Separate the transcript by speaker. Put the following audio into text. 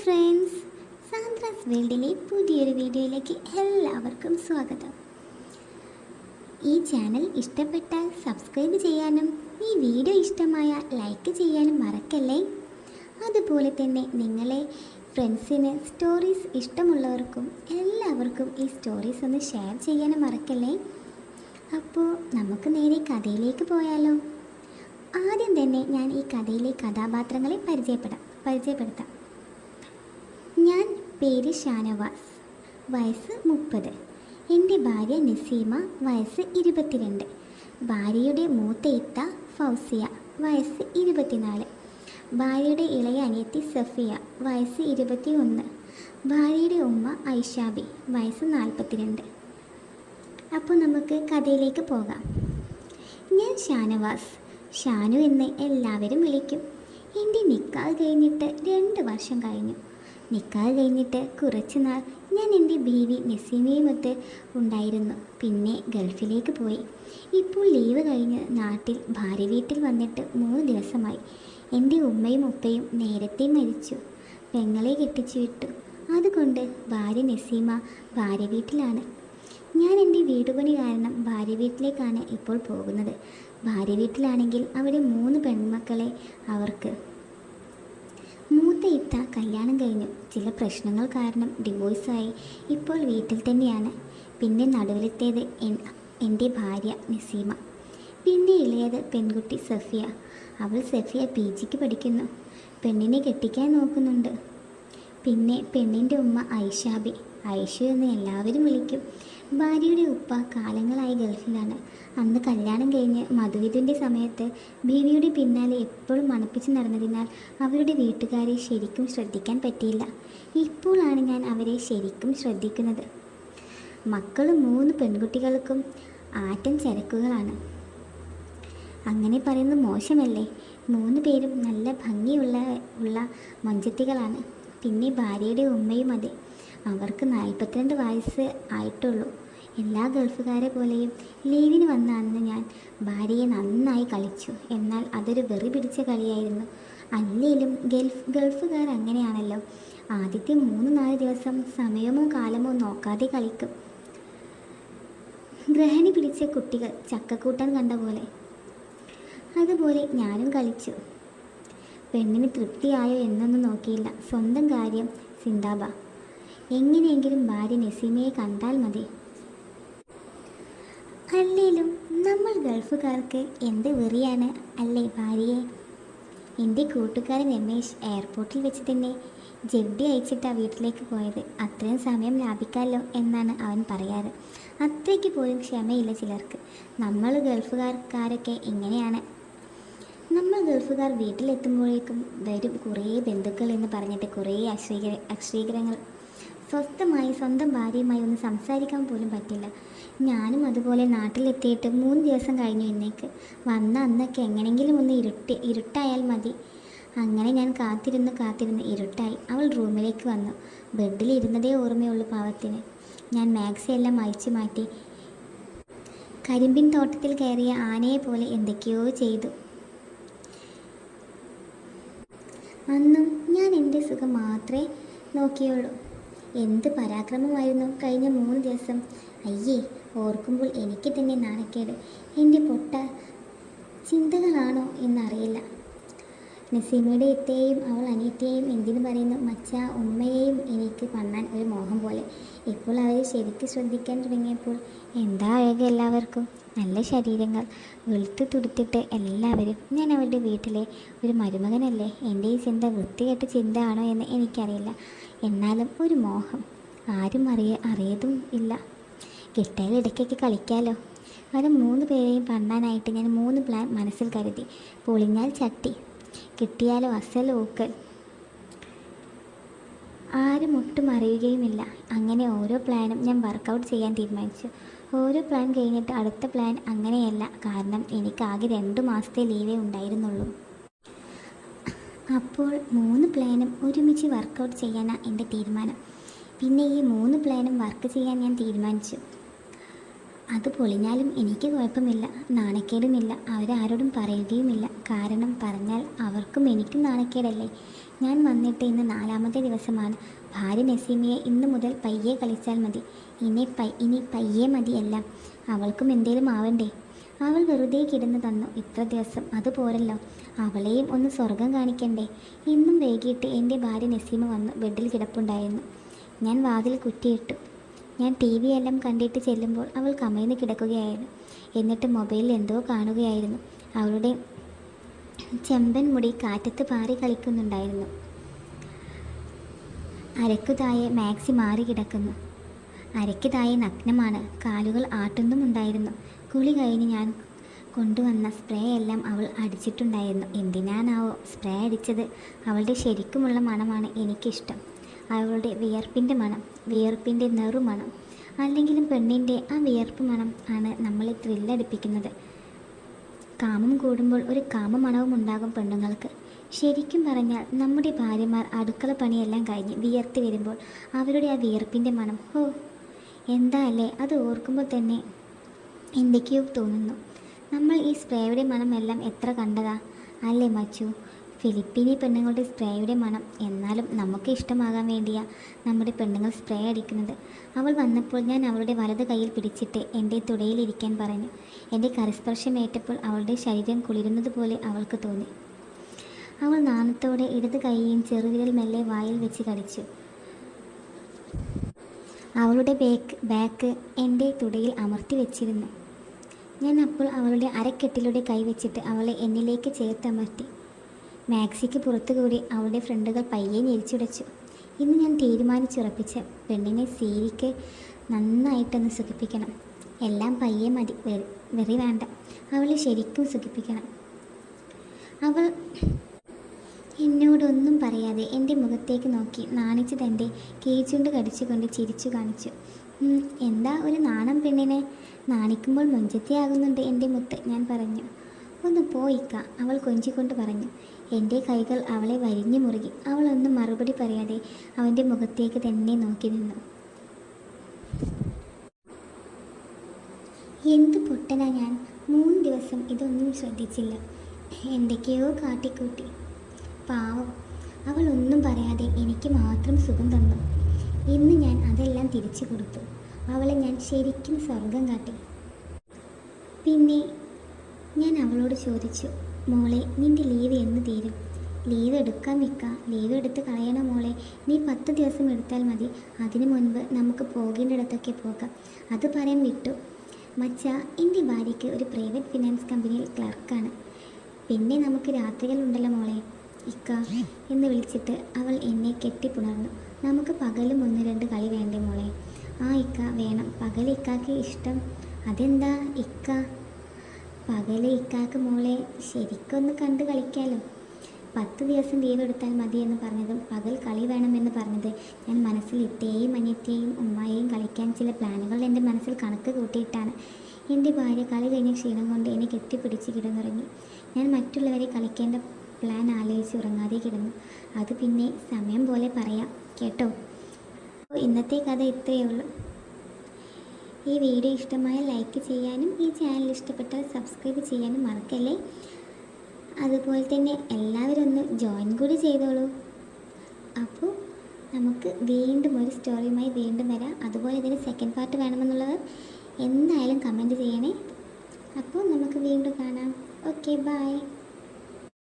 Speaker 1: Friends, Sandra's വേൾഡിലെ പുതിയൊരു വീഡിയോയിലേക്ക് എല്ലാവർക്കും സ്വാഗതം. ഈ ചാനൽ ഇഷ്ടപ്പെട്ടാൽ സബ്സ്ക്രൈബ് ചെയ്യാനും ഈ വീഡിയോ ഇഷ്ടമായ ലൈക്ക് ചെയ്യാനും മറക്കല്ലേ. അതുപോലെ തന്നെ നിങ്ങളെ ഫ്രണ്ട്സിന് സ്റ്റോറീസ് ഇഷ്ടമുള്ളവർക്കും എല്ലാവർക്കും ഈ സ്റ്റോറീസ് ഒന്ന് ഷെയർ ചെയ്യാനും മറക്കല്ലേ. അപ്പോൾ നമുക്ക് നേരെ കഥയിലേക്ക് പോയാലോ. ആദ്യം തന്നെ ഞാൻ ഈ കഥയിലെ കഥാപാത്രങ്ങളെ പരിചയപ്പെടുത്താം. ഞാൻ പേര് ഷാനവാസ്, വയസ്സ് 30. എൻ്റെ ഭാര്യ നസീമ, വയസ്സ് 22. ഭാര്യയുടെ മൂത്ത ഇത്ത ഫൗസിയ, വയസ്സ് 24. ഭാര്യയുടെ ഇളയ അനിയത്തി സഫിയ, വയസ്സ് 21. ഭാര്യയുടെ ഉമ്മ ഐഷാബി, വയസ്സ് 42. അപ്പോൾ നമുക്ക് കഥയിലേക്ക് പോകാം. ഞാൻ ഷാനവാസ്, ഷാനു എന്ന് എല്ലാവരും വിളിക്കും. എൻ്റെ നിക്കാഹ് കഴിഞ്ഞിട്ട് 2 വർഷം കഴിഞ്ഞു. നിക്കാഹ് കഴിഞ്ഞിട്ട് കുറച്ച് നാൾ ഞാൻ എൻ്റെ ബീവി നസീമയുമൊത്ത് ഉണ്ടായിരുന്നു. പിന്നെ ഗൾഫിലേക്ക് പോയി. ഇപ്പോൾ ലീവ് കഴിഞ്ഞ് നാട്ടിൽ ഭാര്യ വീട്ടിൽ വന്നിട്ട് 3 ദിവസമായി. എൻ്റെ ഉമ്മയും ഉപ്പയും നേരത്തെ മരിച്ചു. പെങ്ങളെ കെട്ടിച്ചു വിട്ടു. അതുകൊണ്ട് ഭാര്യ നസീമ ഭാര്യ വീട്ടിലാണ്. ഞാൻ എൻ്റെ വീടുപണി കാരണം ഭാര്യ വീട്ടിലേക്കാണ് ഇപ്പോൾ പോകുന്നത്. ഭാര്യ വീട്ടിലാണെങ്കിൽ അവിടെ 3 പെൺമക്കളെ അവർക്ക്. മൂത്ത ഇത്ത കല്യാണം കഴിഞ്ഞു. ചില പ്രശ്നങ്ങൾ കാരണം ഡിവോഴ്സായി ഇപ്പോൾ വീട്ടിൽ തന്നെയാണ്. പിന്നെ നടുവിലത്തേത് എൻ്റെ ഭാര്യ നസീമ. പിന്നെ ഇളയത് പെൺകുട്ടി സഫിയ. അവൾ സഫിയ PGക്ക് പഠിക്കുന്നു. പെണ്ണിനെ കെട്ടിക്കാൻ നോക്കുന്നുണ്ട്. പിന്നെ പെണ്ണിൻ്റെ ഉമ്മ ഐഷാബി, ഐഷു എന്ന് എല്ലാവരും വിളിക്കും. ഭാര്യയുടെ ഉപ്പ കാലങ്ങളായി ഗൾഫിലാണ്. അന്ന് കല്യാണം കഴിഞ്ഞ് മധുവിധുവിൻ്റെ സമയത്ത് ബീവിയുടെ പിന്നാലെ എപ്പോഴും മണപ്പിച്ച് നടന്നതിനാൽ അവരുടെ വീട്ടുകാരെ ശരിക്കും ശ്രദ്ധിക്കാൻ പറ്റിയില്ല. ഇപ്പോഴാണ് ഞാൻ അവരെ ശരിക്കും ശ്രദ്ധിക്കുന്നത്. മക്കളും 3 പെൺകുട്ടികൾക്കും ആറ്റം ചരക്കുകളാണ്. അങ്ങനെ പറയുന്നത് മോശമല്ലേ? 3 പേരും നല്ല ഭംഗിയുള്ള മഞ്ചത്തികളാണ്. പിന്നെ ഭാര്യയുടെ ഉമ്മയും അതെ. അവർക്ക് 42 വയസ്സ് ആയിട്ടുള്ളൂ. എല്ലാ ഗൾഫുകാരെ പോലെയും ലീവിന് വന്ന അന്ന് ഞാൻ ഭാര്യയെ നന്നായി കളിച്ചു. എന്നാൽ അതൊരു വെറി പിടിച്ച കളിയായിരുന്നു. അല്ലേലും ഗൾഫുകാർ അങ്ങനെയാണല്ലോ. ആദ്യത്തെ 3-4 ദിവസം സമയമോ കാലമോ നോക്കാതെ കളിക്കും. ഗ്രഹണി പിടിച്ച കുട്ടികൾ ചക്കക്കൂട്ടാൻ കണ്ട പോലെ. അതുപോലെ ഞാനും കളിച്ചു. പെണ്ണിന് തൃപ്തിയായോ എന്നൊന്നും നോക്കിയില്ല. സ്വന്തം കാര്യം സിന്ദാബ. എങ്ങനെയെങ്കിലും ഭാര്യ നസീമയെ കണ്ടാൽ മതി. അല്ലേലും നമ്മൾ ഗൾഫുകാർക്ക് എന്ത് വെറിയാണ് അല്ലേ ഭാര്യയെ. എൻ്റെ കൂട്ടുകാരൻ രമേശ് എയർപോർട്ടിൽ വെച്ച് തന്നെ ജെഡ്ഡി അയച്ചിട്ടാണ് വീട്ടിലേക്ക് പോയത്. അത്രയും സമയം ലാഭിക്കാമല്ലോ എന്നാണ് അവൻ പറയാറ്. അത്രയ്ക്ക് പോലും ക്ഷമയില്ല ചിലർക്ക്. നമ്മൾ ഗൾഫുകാരൊക്കെ ഇങ്ങനെയാണ്. നമ്മൾ ഗൾഫുകാർ വീട്ടിലെത്തുമ്പോഴേക്കും വരും കുറേ ബന്ധുക്കൾ എന്ന് പറഞ്ഞിട്ട് കുറേ അശ്രീകരങ്ങൾ. സ്വസ്ഥമായി സ്വന്തം ഭാര്യയുമായി ഒന്ന് സംസാരിക്കാൻ പോലും പറ്റില്ല. ഞാനും അതുപോലെ നാട്ടിലെത്തിയിട്ട് 3 ദിവസം കഴിഞ്ഞു. ഇന്നേക്ക് വന്ന അന്നൊക്കെ എങ്ങനെയെങ്കിലും ഒന്ന് ഇരുട്ടായാൽ മതി. അങ്ങനെ ഞാൻ കാത്തിരുന്ന് ഇരുട്ടായി. അവൾ റൂമിലേക്ക് വന്നു. ബെഡിൽ ഇരുന്നതേ ഓർമ്മയുള്ളൂ പാവത്തിന്. ഞാൻ മാക്സി എല്ലാം അയച്ചു മാറ്റി. കരിമ്പിൻ തോട്ടത്തിൽ കയറിയ ആനയെ പോലെ എന്തൊക്കെയോ ചെയ്തു. അന്നും ഞാൻ എൻ്റെ സുഖം മാത്രമേ നോക്കിയുള്ളൂ. എന്ത് പരാക്രമമായിരുന്നു കഴിഞ്ഞ 3 ദിവസം. അയ്യേ, ഓർക്കുമ്പോൾ എനിക്ക് തന്നെ നാണക്കേട്. എൻ്റെ പൊട്ട ചിന്തകളാണോ എന്നറിയില്ല. നസീമയുടെ ഇത്തയെയും അവൾ അനിയത്തിയെയും എന്തിനു പറയുന്നു മച്ച, ഉമ്മയെയും എനിക്ക് കാണാൻ ഒരു മോഹം പോലെ. ഇപ്പോൾ അവരെ ശരിക്കും ശ്രദ്ധിക്കാൻ തുടങ്ങിയപ്പോൾ എന്താ അഴക് എല്ലാവർക്കും. നല്ല ശരീരങ്ങൾ, വെളുത്ത് തുടുത്തിട്ട് എല്ലാവരും. ഞാൻ അവരുടെ വീട്ടിലെ ഒരു മരുമകനല്ലേ. എൻ്റെ ഈ ചിന്ത വൃത്തികെട്ട ചിന്ത ആണോ എന്ന് എനിക്കറിയില്ല. എന്നാലും ഒരു മോഹം. ആരും അറിയതും ഇല്ല. കിട്ടിയാൽ ഇടയ്ക്കൊക്കെ കളിക്കാമല്ലോ. അവരെ 3 പേരെയും പണ്ണാനായിട്ട് ഞാൻ 3 പ്ലാൻ മനസ്സിൽ കരുതി. പൊളിഞ്ഞാൽ ചട്ടി, കിട്ടിയാലോ അസൽ ഊക്കൽ. ആരും ഒട്ടും അറിയുകയുമില്ല. അങ്ങനെ ഓരോ പ്ലാനും ഞാൻ വർക്കൗട്ട് ചെയ്യാൻ തീരുമാനിച്ചു. ഓരോ പ്ലാൻ കഴിഞ്ഞിട്ട് അടുത്ത പ്ലാൻ അങ്ങനെയല്ല. കാരണം എനിക്കാകെ 2 മാസത്തെ ലീവേ ഉണ്ടായിരുന്നുള്ളൂ. അപ്പോൾ 3 പ്ലാനും ഒരുമിച്ച് വർക്കൗട്ട് ചെയ്യാനാണ് എൻ്റെ തീരുമാനം. പിന്നെ ഈ 3 പ്ലാനും വർക്ക് ചെയ്യാൻ ഞാൻ തീരുമാനിച്ചു. അത് പൊളിഞ്ഞാലും എനിക്ക് കുഴപ്പമില്ല, നാണക്കേടുമില്ല. അവരാരോടും പറയുകയുമില്ല. കാരണം പറഞ്ഞാൽ അവർക്കും എനിക്കും നാണക്കേടല്ലേ. ഞാൻ വന്നിട്ട് ഇന്ന് 4ാമത്തെ ദിവസമാണ്. ഭാര്യ നസീമയെ ഇന്നു മുതൽ പയ്യെ കളിച്ചാൽ മതി. ഇനി പയ്യെ മതിയല്ല, അവൾക്കും എന്തേലും ആവണ്ടേ. അവൾ വെറുതെ കിടന്നു തന്നു ഇത്ര ദിവസം, അതുപോരല്ലോ. അവളെയും ഒന്ന് സ്വർഗം കാണിക്കണ്ടേ. ഇന്നും വൈകിട്ട് എൻ്റെ ഭാര്യ നസീമ വന്നു ബെഡിൽ കിടപ്പുണ്ടായിരുന്നു. ഞാൻ വാതിൽ കുറ്റിയിട്ടു. ഞാൻ TV എല്ലാം കണ്ടിട്ട് ചെല്ലുമ്പോൾ അവൾ കമഴ്ന്ന് കിടക്കുകയായിരുന്നു. എന്നിട്ട് മൊബൈലിൽ എന്തോ കാണുകയായിരുന്നു. അവളുടെ ചെമ്പൻ മുടി കാറ്റത്ത് പാറി കളിക്കുന്നുണ്ടായിരുന്നു. അരക്കു താഴെ മാക്സി മാറി കിടക്കുന്നു. അരയ്ക്ക് താഴെ നഗ്നമാണ്. കാലുകൾ ആട്ടുന്നുമുണ്ടായിരുന്നു. കുളി കഴിഞ്ഞ് ഞാൻ കൊണ്ടുവന്ന സ്പ്രേ എല്ലാം അവൾ അടിച്ചിട്ടുണ്ടായിരുന്നു. എന്തിനാണാവോ സ്പ്രേ അടിച്ചത്? അവളുടെ ശരിക്കുമുള്ള മണമാണ് എനിക്കിഷ്ടം. അവളുടെ വിയർപ്പിൻ്റെ മണം, വിയർപ്പിൻ്റെ നെറുമണം. അല്ലെങ്കിലും പെണ്ണിൻ്റെ ആ വിയർപ്പ് മണം ആണ് നമ്മളെ ത്രില്ലടിപ്പിക്കുന്നത്. കാമം കൂടുമ്പോൾ ഒരു കാമമണവും ഉണ്ടാകും പെണ്ണുങ്ങൾക്ക്. ശരിക്കും പറഞ്ഞാൽ നമ്മുടെ ഭാര്യമാർ അടുക്കള പണിയെല്ലാം കഴിഞ്ഞ് വിയർത്ത് വരുമ്പോൾ അവരുടെ ആ വിയർപ്പിൻ്റെ മണം, ഓ എന്താ അല്ലേ, അത് ഓർക്കുമ്പോൾ തന്നെ എന്തൊക്കെയോ തോന്നുന്നു. നമ്മൾ ഈ സ്പ്രേയുടെ മണം എല്ലാം എത്ര കണ്ടതാ അല്ലേ മച്ചു? ഫിലിപ്പീനി പെണ്ണുങ്ങളുടെ സ്പ്രേയുടെ മണം. എന്നാലും നമുക്ക് ഇഷ്ടമാകാൻ വേണ്ടിയാ നമ്മുടെ പെണ്ണുങ്ങൾ സ്പ്രേ അടിക്കുന്നത്. അവൾ വന്നപ്പോൾ ഞാൻ അവളുടെ വലത് കൈയിൽ പിടിച്ചിട്ട് എൻ്റെ തുടയിലിരിക്കാൻ പറഞ്ഞു. എൻ്റെ കരസ്പർശമേറ്റപ്പോൾ അവളുടെ ശരീരം കുളിരുന്നതുപോലെ അവൾക്ക് തോന്നി. അവൾ നാണത്തോടെ ഇടത് കൈയും ചെറുവിരൽ മെല്ലെ വായിൽ വെച്ച് കടിച്ചു. അവളുടെ ബാക്ക് എൻ്റെ തുടയിൽ അമർത്തി വെച്ചിരുന്നു. ഞാൻ അപ്പോൾ അവളുടെ അരക്കെട്ടിലൂടെ കൈവച്ചിട്ട് അവളെ എന്നിലേക്ക് ചേർത്തമർത്തി. മാക്സിക്ക് പുറത്തുകൂടി അവളുടെ ഫ്രണ്ടുകൾ പയ്യെ ഞെരിച്ചുടച്ചു. ഇന്ന് ഞാൻ തീരുമാനിച്ചുറപ്പിച്ച പെണ്ണിനെ സീരിക്ക് നന്നായിട്ടൊന്ന് സുഖിപ്പിക്കണം. എല്ലാം പയ്യെ മതി, വെറി വേണ്ട. അവളെ ശരിക്കും സുഖിപ്പിക്കണം. അവൾ എന്നോടൊന്നും പറയാതെ എൻ്റെ മുഖത്തേക്ക് നോക്കി നാണിച്ച് തൻ്റെ കീച്ചുണ്ട് കടിച്ചുകൊണ്ട് ചിരിച്ചു കാണിച്ചു. എന്താ ഒരു നാണം പെണ്ണിനെ? നാണിക്കുമ്പോൾ മൊഞ്ചത്തിയാകുന്നുണ്ട് എൻ്റെ മുത്ത്, ഞാൻ പറഞ്ഞു. ഒന്ന് പോയിക്ക, അവൾ കൊഞ്ചിക്കൊണ്ട് പറഞ്ഞു. എൻ്റെ കൈകൾ അവളെ വരിഞ്ഞു മുറുകി. അവളൊന്നും മറുപടി പറയാതെ അവൻ്റെ മുഖത്തേക്ക് തന്നെ നോക്കി നിന്നു. എന്ത് പൊട്ടനാ ഞാൻ! 3 ദിവസം ഇതൊന്നും ശ്രദ്ധിച്ചില്ല. എന്തൊക്കെയോ കാട്ടിക്കൂട്ടി. പാവം, അവൾ ഒന്നും പറയാതെ എനിക്ക് മാത്രം സുഖം തന്നു. ഇന്ന് ഞാൻ അതെല്ലാം തിരിച്ചു കൊടുത്തു. അവളെ ഞാൻ ശരിക്കും സ്വർഗം കാട്ടി. പിന്നെ ഞാൻ അവളോട് ചോദിച്ചു, മോളെ നിൻ്റെ ലീവ് എന്ന് തീരും? ലീവ് എടുക്കാൻ വെക്കാം, ലീവ് എടുത്ത് കളയണ മോളെ. നീ 10 ദിവസം എടുത്താൽ മതി. അതിനു മുൻപ് നമുക്ക് പോകേണ്ടിടത്തൊക്കെ പോകാം. അത് പറയാൻ വിട്ടു. മച്ച, എൻ്റെ ഭാര്യയ്ക്ക് ഒരു പ്രൈവറ്റ് ഫിനാൻസ് കമ്പനിയിൽ ക്ലർക്കാണ്. പിന്നെ നമുക്ക് രാത്രികളുണ്ടല്ലോ മോളെ. ഇക്ക എന്ന് വിളിച്ചിട്ട് അവൾ എന്നെ കെട്ടിപ്പുണർന്നു. നമുക്ക് പകലും 1-2 കളി വേണ്ടേ മോളെ? ആ ഇക്ക വേണം. പകൽ ഇക്കാക്ക് ഇഷ്ടം. അതെന്താ ഇക്ക? പകല് ഇക്കാക്ക് മോളെ ശരിക്കൊന്ന് കണ്ട് കളിക്കാമല്ലോ. 10 ദിവസം ലീവ് എടുത്താൽ മതി എന്ന് പറഞ്ഞതും പകൽ കളി വേണമെന്ന് പറഞ്ഞത് ഞാൻ മനസ്സിൽ ഇട്ടേയും അനിയത്തെയും ഉമ്മായെയും കളിക്കാൻ ചില പ്ലാനുകൾ എൻ്റെ മനസ്സിൽ കണക്ക് കൂട്ടിയിട്ടാണ്. എൻ്റെ ഭാര്യ കളി കഴിഞ്ഞ ക്ഷീണം കൊണ്ട് എന്നെ കെട്ടിപ്പിടിച്ച് കിടന്നുറങ്ങി. ഞാൻ മറ്റുള്ളവരെ കളിക്കേണ്ട പ്ലാൻ ആലോചിച്ച് ഉറങ്ങാതെ കിടന്നു. അത് പിന്നെ സമയം പോലെ പറയാം കേട്ടോ. ഇന്നത്തെ കഥ ഇത്രയേ ഉള്ളൂ. ഈ വീഡിയോ ഇഷ്ടമായ ലൈക്ക് ചെയ്യാനും ഈ ചാനൽ ഇഷ്ടപ്പെട്ടാൽ സബ്സ്ക്രൈബ് ചെയ്യാനും മറക്കല്ലേ. അതുപോലെ തന്നെ എല്ലാവരും ഒന്ന് ജോയിൻ കൂടി ചെയ്തോളൂ. അപ്പോൾ നമുക്ക് വീണ്ടും ഒരു സ്റ്റോറിയുമായി വീണ്ടും വരാം. അതുപോലെ ഇതിന് സെക്കൻഡ് പാർട്ട് വേണമെന്നുള്ളത് എന്തായാലും കമൻറ്റ് ചെയ്യണേ. അപ്പോൾ നമുക്ക് വീണ്ടും കാണാം. Okay, by.